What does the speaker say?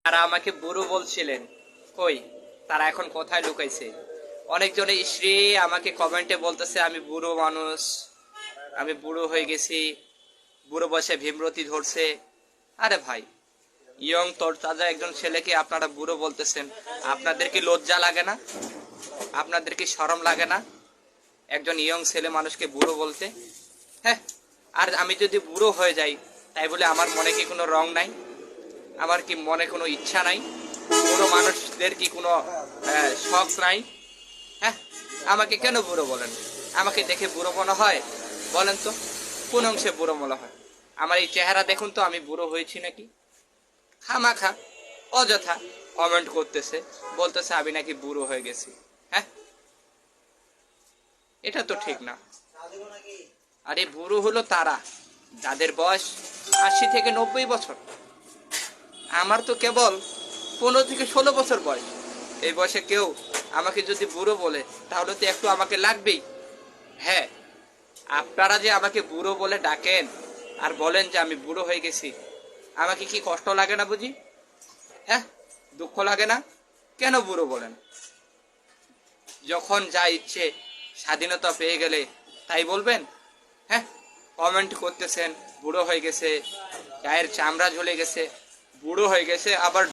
তারা আমাকে বুড়ো বলছিলেন, কই তারা এখন কোথায় লুকাইছে? অনেকজনে শ্রী আমাকে কমেন্টে বলতেছে আমি বুড়ো মানুষ, আমি বুড়ো হয়ে গেছি, বুড়ো বয়সে ভীমরতি ধরছে। আরে ভাই, ইয়ং তরতাজা একজন ছেলেকে আপনারা বুড়ো বলতেছেন, আপনাদের কি লজ্জা লাগে না? আপনাদের কি শরম লাগে না একজন ইয়ং ছেলে মানুষকে বুড়ো বলতে? হ্যাঁ, আর আমি যদি বুড়ো হয়ে যাই তাই বলে আমার মনে কি কোনো রং নাই? আমার কি মনে কোনো ইচ্ছা নাই? বুড়ো মানুষদের কি কোনো শখ নাই? হ্যাঁ, আমাকে কেন বুড়ো বলেন? আমাকে দেখে বুড়ো মনে হয়? বলেন তো, কোন অংশে বুড়ো মনে হয়? আমার এই চেহারা দেখুন তো, আমি বুড়ো হয়েছি নাকি? খামাখা অযথা কমেন্ট করতেছে, বলতেছে আমি নাকি বুড়ো হয়ে গেছি। হ্যাঁ, এটা তো ঠিক না। আরে বুড়ো হলো তারা যাদের বয়স 80 থেকে 90 বছর। আমার তো কেবল 15 থেকে 16 বছর বয়স। এই বয়সে কেউ আমাকে যদি বুড়ো বলে তাহলে তো একটু আমাকে লাগবেই। হ্যাঁ, আপনারা যে আমাকে বুড়ো বলে ডাকেন আর বলেন যে আমি বুড়ো হয়ে গেছি, আমাকে কি কষ্ট লাগে না বুঝি? হ্যাঁ, দুঃখ লাগে না? কেন বুড়ো বলেন? যখন যা ইচ্ছে স্বাধীনতা পেয়ে গেলে তাই বলবেন? হ্যাঁ, কমেন্ট করতেছেন বুড়ো হয়ে গেছে, গায়ের চামড়া ঝুলে গেছে, বুড়ো হয়ে গেছে, আবার